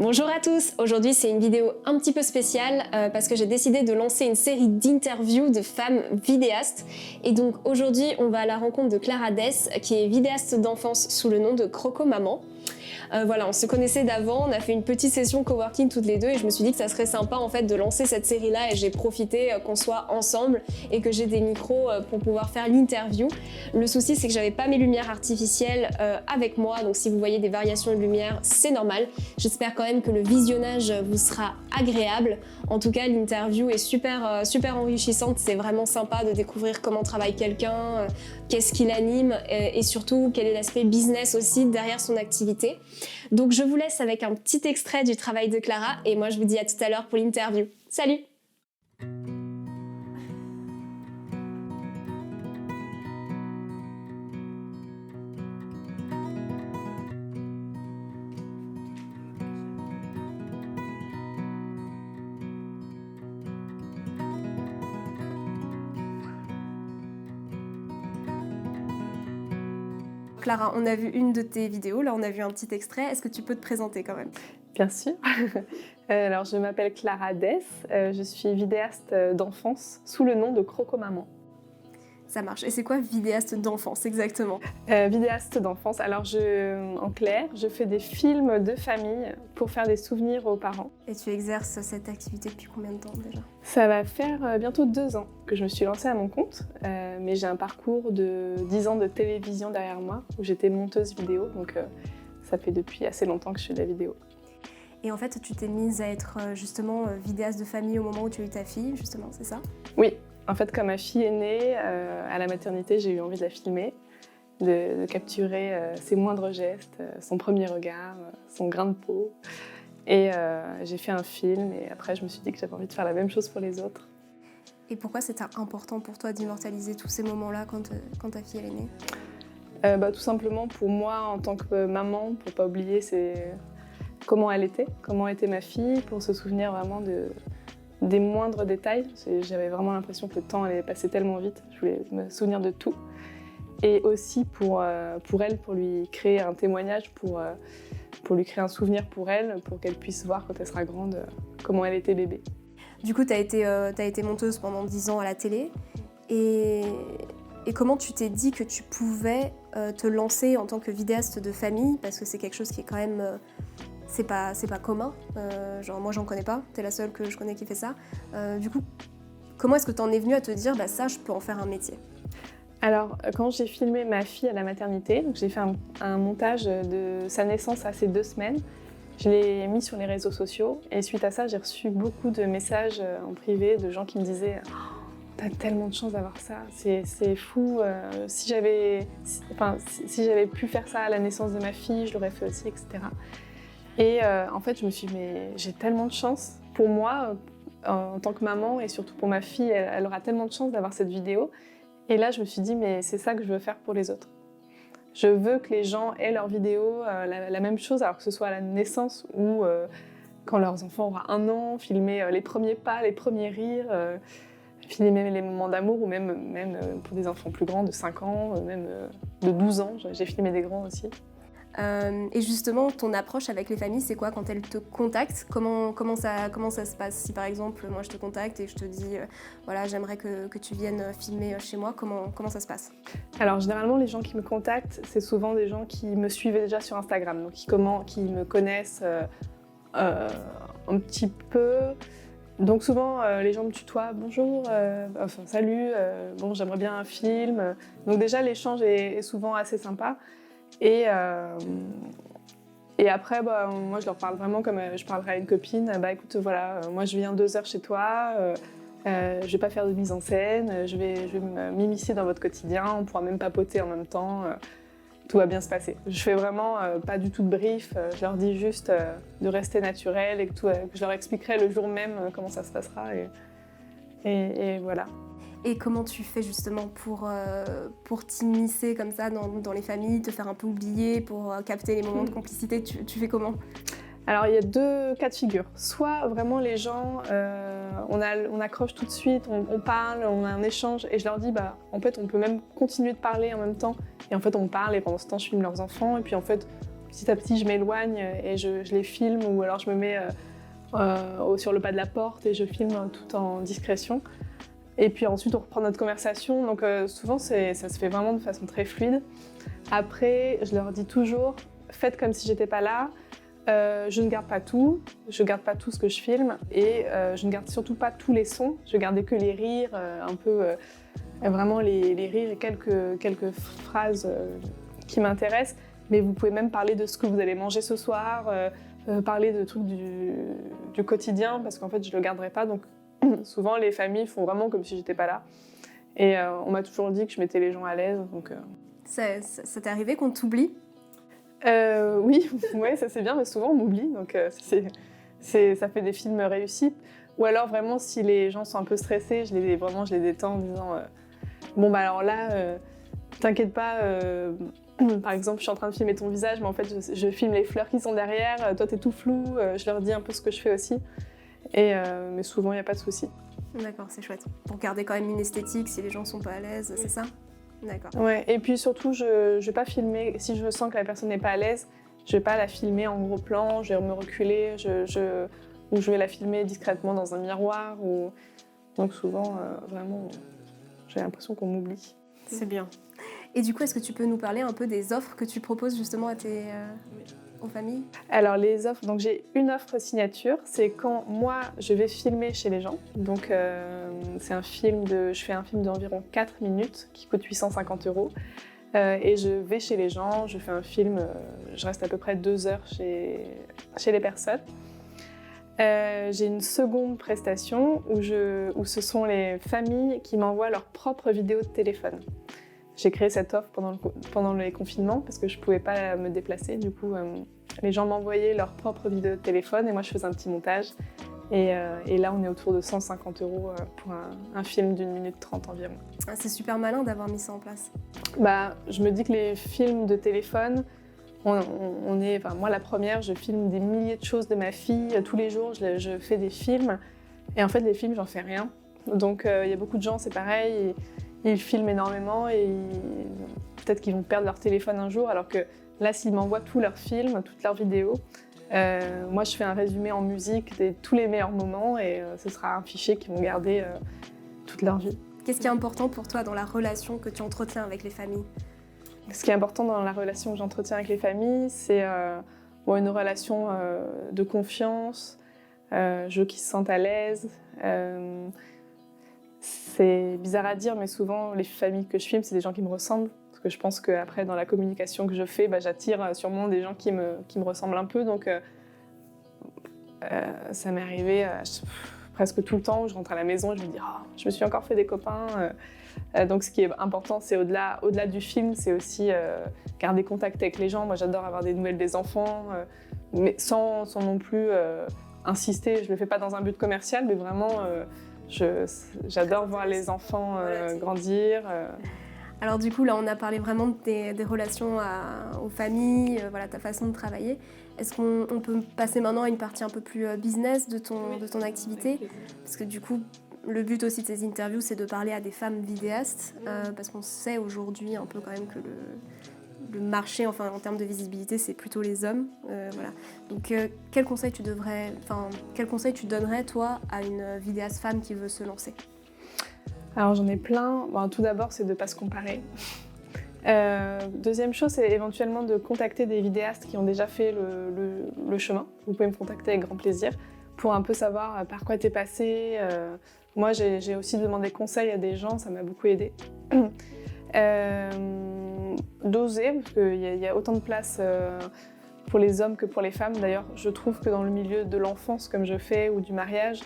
Bonjour à tous, aujourd'hui c'est une vidéo un petit peu spéciale parce que j'ai décidé de lancer une série d'interviews de femmes vidéastes et donc aujourd'hui on va à la rencontre de Clara Dess qui est vidéaste d'enfance sous le nom de Croco Maman. Voilà, on se connaissait d'avant, on a fait une petite session coworking toutes les deux et je me suis dit que ça serait sympa en fait de lancer cette série-là et j'ai profité qu'on soit ensemble et que j'ai des micros pour pouvoir faire l'interview. Le souci c'est que j'avais pas mes lumières artificielles avec moi, donc si vous voyez des variations de lumière, c'est normal. J'espère quand même que le visionnage vous sera agréable. En tout cas, l'interview est super enrichissante, c'est vraiment sympa de découvrir comment travaille quelqu'un, qu'est-ce qui l'anime et surtout quel est l'aspect business aussi derrière son activité. Donc je vous laisse avec un petit extrait du travail de Clara et moi je vous dis à tout à l'heure pour l'interview. Salut! Clara, on a vu une de tes vidéos, là on a vu un petit extrait. Est-ce que tu peux te présenter quand même? Bien sûr. Alors, je m'appelle Clara Dess, je suis vidéaste d'enfance sous le nom de Croco Maman. Ça marche. Et c'est quoi vidéaste d'enfance exactement? Vidéaste d'enfance, alors en clair, je fais des films de famille pour faire des souvenirs aux parents. Et tu exerces cette activité depuis combien de temps déjà? Ça va faire bientôt 2 ans que je me suis lancée à mon compte, mais j'ai un parcours de 10 ans de télévision derrière moi, où j'étais monteuse vidéo, donc ça fait depuis assez longtemps que je fais de la vidéo. Et en fait, tu t'es mise à être justement vidéaste de famille au moment où tu as eu ta fille, justement, c'est ça? Oui, en fait, quand ma fille est née, à la maternité, j'ai eu envie de la filmer, de capturer ses moindres gestes, son premier regard, son grain de peau. Et j'ai fait un film et après, je me suis dit que j'avais envie de faire la même chose pour les autres. Et pourquoi c'était important pour toi d'immortaliser tous ces moments-là quand ta fille elle est née? Tout simplement pour moi, en tant que maman, pour pas oublier comment était ma fille, pour se souvenir vraiment des moindres détails. J'avais vraiment l'impression que le temps allait passer tellement vite, je voulais me souvenir de tout. Et aussi pour elle, pour lui créer un témoignage, pour lui créer un souvenir pour elle, pour qu'elle puisse voir quand elle sera grande comment elle était bébé. Du coup, tu as été monteuse pendant 10 ans à la télé. Et comment tu t'es dit que tu pouvais te lancer en tant que vidéaste de famille? Parce que c'est quelque chose qui est quand même... c'est pas commun. Genre, moi, j'en connais pas. T'es la seule que je connais qui fait ça. Du coup, comment est-ce que t'en es venue à te dire « ça, je peux en faire un métier » ? Alors, quand j'ai filmé ma fille à la maternité, donc j'ai fait un montage de sa naissance à ses 2 semaines. Je l'ai mis sur les réseaux sociaux et suite à ça, j'ai reçu beaucoup de messages en privé de gens qui me disaient « T'as tellement de chance d'avoir ça, c'est fou, si j'avais pu faire ça à la naissance de ma fille, je l'aurais fait aussi, etc. » Et en fait, je me suis dit « Mais j'ai tellement de chance pour moi, en tant que maman et surtout pour ma fille, elle aura tellement de chance d'avoir cette vidéo. » Et là, je me suis dit « Mais c'est ça que je veux faire pour les autres. » Je veux que les gens aient leur vidéo, la même chose, alors que ce soit à la naissance ou quand leurs enfants auront 1 an, filmer les premiers pas, les premiers rires, filmer les moments d'amour ou même pour des enfants plus grands de 5 ans, même de 12 ans, j'ai filmé des grands aussi. Et justement, ton approche avec les familles, c'est quoi quand elles te contactent? Comment ça se passe? Si par exemple, moi je te contacte et je te dis voilà, j'aimerais que tu viennes filmer chez moi, comment ça se passe? Alors généralement, les gens qui me contactent, c'est souvent des gens qui me suivaient déjà sur Instagram, donc qui me connaissent un petit peu. Donc souvent, les gens me tutoient, bonjour, salut, bon, j'aimerais bien un film. Donc déjà, l'échange est souvent assez sympa. Et après, moi, je leur parle vraiment comme je parlerais à une copine. Écoute, voilà, moi, je viens 2 heures chez toi, je vais pas faire de mise en scène, je vais m'immiscer dans votre quotidien, on pourra même papoter en même temps, tout va bien se passer. Je fais vraiment pas du tout de brief, je leur dis juste de rester naturel et que je leur expliquerai le jour même comment ça se passera. Et voilà. Et comment tu fais justement pour t'immiscer comme ça dans les familles, te faire un peu oublier, pour capter les moments de complicité, tu fais comment? Alors il y a 2 cas de figure. Soit vraiment les gens, on accroche tout de suite, on parle, on a un échange et je leur dis en fait on peut même continuer de parler en même temps. Et en fait on parle et pendant ce temps je filme leurs enfants et puis en fait petit à petit je m'éloigne et je les filme, ou alors je me mets sur le pas de la porte et je filme tout en discrétion. Et puis ensuite on reprend notre conversation, donc souvent ça se fait vraiment de façon très fluide. Après je leur dis toujours, faites comme si j'étais pas là. Je ne garde pas tout, je garde pas tout ce que je filme, et je ne garde surtout pas tous les sons. Je gardais que les rires, vraiment les rires et quelques phrases qui m'intéressent. Mais vous pouvez même parler de ce que vous allez manger ce soir, parler de trucs du quotidien, parce qu'en fait je le garderai pas. Donc souvent les familles font vraiment comme si j'étais pas là. Et on m'a toujours dit que je mettais les gens à l'aise. Donc, Ça t'est arrivé qu'on t'oublie ? Oui, ouais, ça c'est bien, mais souvent on m'oublie, donc ça fait des films réussis. Ou alors vraiment, si les gens sont un peu stressés, je les détends en disant bon bah alors là, t'inquiète pas, par exemple je suis en train de filmer ton visage, mais en fait je filme les fleurs qui sont derrière, toi t'es tout flou, je leur dis un peu ce que je fais aussi, mais souvent il n'y a pas de souci. D'accord, c'est chouette. Pour garder quand même une esthétique, si les gens sont pas à l'aise, c'est ça ? D'accord. Ouais, et puis surtout, je vais pas filmer, si je sens que la personne n'est pas à l'aise, je vais pas la filmer en gros plan, je vais me reculer, ou je vais la filmer discrètement dans un miroir. Donc souvent, vraiment, j'ai l'impression qu'on m'oublie. C'est bien. Et du coup, est-ce que tu peux nous parler un peu des offres que tu proposes justement à aux familles ? Alors les offres, donc j'ai une offre signature, c'est quand moi je vais filmer chez les gens. Donc je fais un film d'environ 4 minutes qui coûte 850 €. Et je vais chez les gens, je fais un film, je reste à peu près 2 heures chez les personnes. J'ai une seconde prestation où ce sont les familles qui m'envoient leurs propres vidéos de téléphone. J'ai créé cette offre pendant les confinements parce que je ne pouvais pas me déplacer. Du coup, les gens m'envoyaient leurs propres vidéos de téléphone et moi, je faisais un petit montage. Et là, on est autour de 150 € pour un film d'1 minute 30 environ. Ah, c'est super malin d'avoir mis ça en place. Bah, je me dis que les films de téléphone, moi, la première, je filme des milliers de choses de ma fille. Tous les jours, je fais des films. Et en fait, les films, j'en fais rien. Donc, il y a beaucoup de gens, c'est pareil. Ils filment énormément et peut-être qu'ils vont perdre leur téléphone un jour, alors que là, s'ils m'envoient tous leurs films, toutes leurs vidéos, moi, je fais un résumé en musique de tous les meilleurs moments et ce sera un fichier qu'ils vont garder toute leur vie. Qu'est-ce qui est important pour toi dans la relation que tu entretiens avec les familles ? Ce qui est important dans la relation que j'entretiens avec les familles, c'est une relation de confiance, je veux qu'ils se sentent à l'aise. C'est bizarre à dire, mais souvent, les familles que je filme, c'est des gens qui me ressemblent. Parce que je pense qu'après, dans la communication que je fais, j'attire sûrement des gens qui me ressemblent un peu. Donc, ça m'est arrivé presque tout le temps où je rentre à la maison et je me dis oh, je me suis encore fait des copains. Donc, ce qui est important, c'est au-delà du film, c'est aussi garder contact avec les gens. Moi, j'adore avoir des nouvelles des enfants, mais sans non plus insister. Je ne le fais pas dans un but commercial, mais vraiment... j'adore voir les enfants grandir. Alors du coup, là, on a parlé vraiment des relations aux familles, ta façon de travailler. Est-ce qu'on peut passer maintenant à une partie un peu plus business de ton activité ? Parce que du coup, le but aussi de ces interviews, c'est de parler à des femmes vidéastes, parce qu'on sait aujourd'hui un peu quand même que le marché, enfin en termes de visibilité, c'est plutôt les hommes. Voilà. Donc quel conseil tu donnerais toi à une vidéaste femme qui veut se lancer ? Alors j'en ai plein. Bon, tout d'abord, c'est de ne pas se comparer. Deuxième chose, c'est éventuellement de contacter des vidéastes qui ont déjà fait le chemin. Vous pouvez me contacter avec grand plaisir pour un peu savoir par quoi t'es passé. Moi, j'ai aussi demandé conseil à des gens, ça m'a beaucoup aidée. D'oser, parce qu'il y a autant de place pour les hommes que pour les femmes. D'ailleurs, je trouve que dans le milieu de l'enfance, comme je fais, ou du mariage,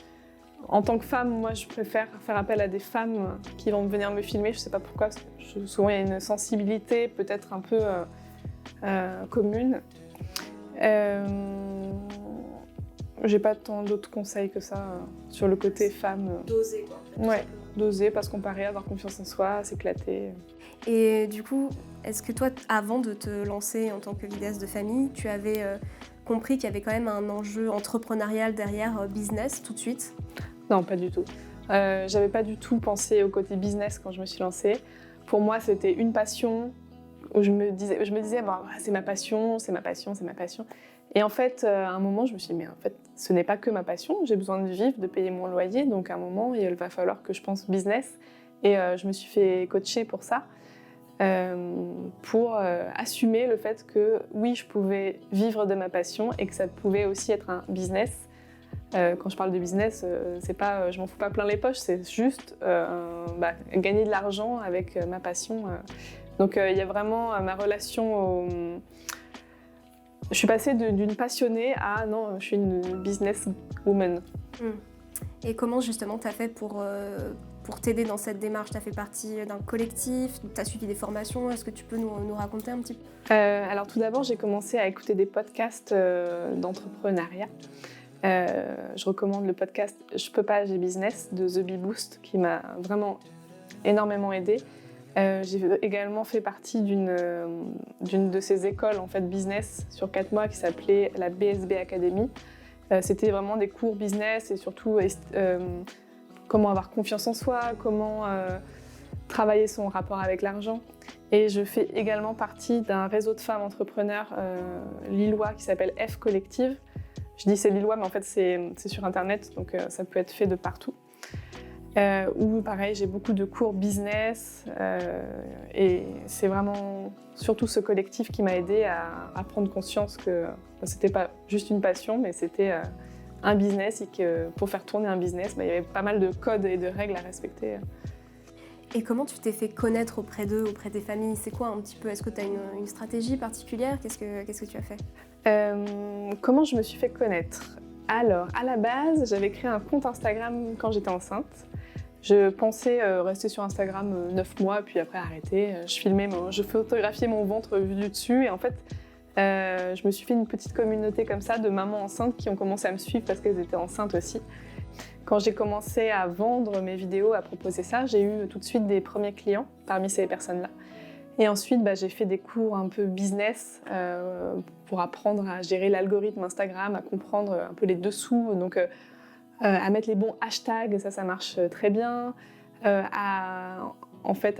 en tant que femme, moi, je préfère faire appel à des femmes qui vont venir me filmer. Je ne sais pas pourquoi, parce que souvent, il y a une sensibilité peut-être un peu commune. J'ai pas tant d'autres conseils que ça sur le côté femme. D'oser, quoi. Ouais, d'oser, pas se comparer, avoir confiance en soi, s'éclater. Et du coup, est-ce que toi, avant de te lancer en tant que vidéaste de famille, tu avais compris qu'il y avait quand même un enjeu entrepreneurial derrière business tout de suite ? Non, pas du tout. J'avais pas du tout pensé au côté business quand je me suis lancée. Pour moi, c'était une passion. où je me disais bon, c'est ma passion, c'est ma passion, c'est ma passion. Et en fait, à un moment, je me suis dit, mais en fait, ce n'est pas que ma passion, j'ai besoin de vivre, de payer mon loyer, donc à un moment, il va falloir que je pense business. Et je me suis fait coacher pour ça, pour assumer le fait que oui, je pouvais vivre de ma passion et que ça pouvait aussi être un business. Quand je parle de business, c'est pas, je m'en fous pas plein les poches, c'est juste gagner de l'argent avec ma passion. Donc il y a vraiment ma relation au... Je suis passée d'une passionnée à non, je suis une business woman. Et comment justement tu as fait pour t'aider dans cette démarche? Tu as fait partie d'un collectif, tu as suivi des formations, est-ce que tu peux nous raconter un petit peu? Alors tout d'abord, j'ai commencé à écouter des podcasts d'entrepreneuriat. Je recommande le podcast Je peux pas, j'ai business de The Bee Boost qui m'a vraiment énormément aidée. J'ai également fait partie d'une de ces écoles en fait, business sur 4 mois qui s'appelait la BSB Academy. C'était vraiment des cours business et surtout comment avoir confiance en soi, comment travailler son rapport avec l'argent. Et je fais également partie d'un réseau de femmes entrepreneurs lillois qui s'appelle F Collective. Je dis c'est lillois, mais en fait c'est sur Internet, donc ça peut être fait de partout. Où pareil, j'ai beaucoup de cours business et c'est vraiment surtout ce collectif qui m'a aidée à prendre conscience que c'était pas juste une passion, mais c'était un business et que pour faire tourner un business, il y avait pas mal de codes et de règles à respecter. Et comment tu t'es fait connaître auprès d'eux, auprès des familles? C'est quoi un petit peu? Est-ce que tu as une stratégie particulière? Qu'est-ce que tu as fait? Comment je me suis fait connaître? Alors, à la base, j'avais créé un compte Instagram quand j'étais enceinte. Je pensais rester sur Instagram 9 mois, puis après arrêter. Je photographiais mon ventre vu du dessus et en fait, je me suis fait une petite communauté comme ça de mamans enceintes qui ont commencé à me suivre parce qu'elles étaient enceintes aussi. Quand j'ai commencé à vendre mes vidéos, à proposer ça, j'ai eu tout de suite des premiers clients parmi ces personnes-là. Et ensuite, j'ai fait des cours un peu business pour apprendre à gérer l'algorithme Instagram, à comprendre un peu les dessous, donc à mettre les bons hashtags, ça marche très bien, à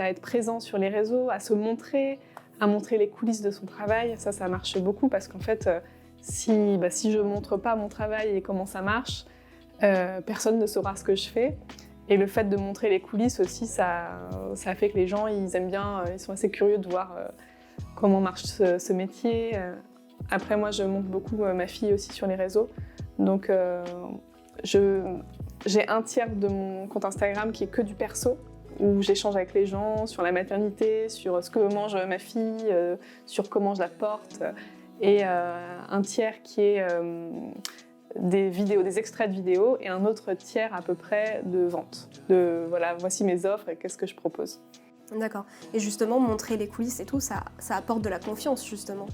être présent sur les réseaux, à se montrer, à montrer les coulisses de son travail, ça marche beaucoup parce qu'en fait, si je ne montre pas mon travail et comment ça marche, personne ne saura ce que je fais. Et le fait de montrer les coulisses aussi, ça fait que les gens, ils aiment bien, ils sont assez curieux de voir comment marche ce métier. Après, moi, je montre beaucoup ma fille aussi sur les réseaux. Donc, j'ai un tiers de mon compte Instagram qui est que du perso, où j'échange avec les gens sur la maternité, sur ce que mange ma fille, sur comment je la porte. Et un tiers qui est... des vidéos, des extraits de vidéos et un autre tiers à peu près de vente. Voilà, voici mes offres et qu'est-ce que je propose. D'accord. Et justement, montrer les coulisses et tout, ça apporte de la confiance, justement.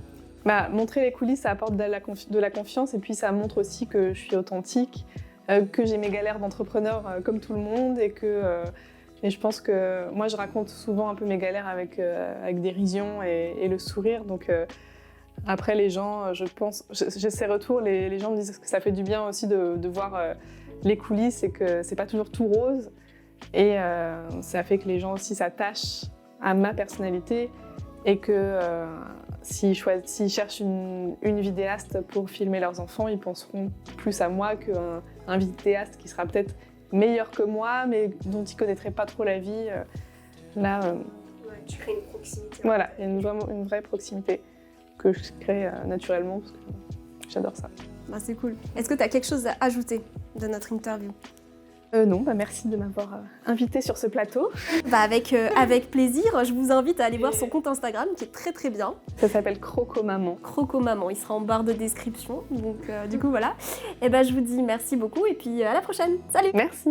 Montrer les coulisses, ça apporte de la confiance et puis ça montre aussi que je suis authentique, que j'ai mes galères d'entrepreneur comme tout le monde et je pense que moi, je raconte souvent un peu mes galères avec dérision et le sourire. Donc, après, les gens, je pense, j'ai ces retours, les gens me disent que ça fait du bien aussi de voir les coulisses et que c'est pas toujours tout rose. Et ça fait que les gens aussi s'attachent à ma personnalité et que s'ils cherchent une vidéaste pour filmer leurs enfants, ils penseront plus à moi qu'un vidéaste qui sera peut-être meilleur que moi, mais dont ils connaîtraient pas trop la vie. Tu crées une proximité. Voilà, il y a une vraie proximité que je crée naturellement parce que j'adore ça. C'est cool. Est-ce que tu as quelque chose à ajouter de notre interview? Non, merci de m'avoir invitée sur ce plateau. Avec plaisir, je vous invite à aller voir son compte Instagram qui est très très bien. Ça s'appelle Croco Maman. Croco Maman, il sera en barre de description, donc du coup voilà. Et je vous dis merci beaucoup et puis à la prochaine. Salut! Merci!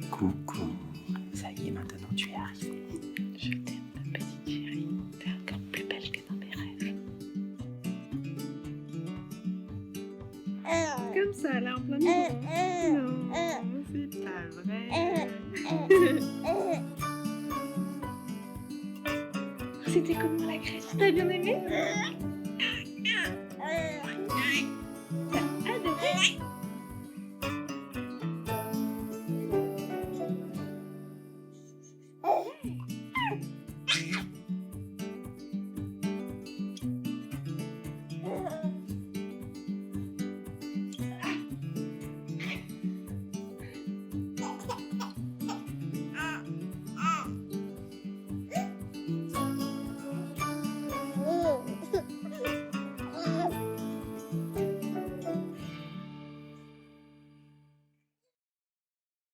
Coucou, ça y est, maintenant tu es arrivée. Je t'aime, ma petite chérie. T'es encore plus belle que dans mes rêves. Comme ça, là, en plein milieu. Non, c'est pas vrai. C'était comment la crèche? T'as bien aimé?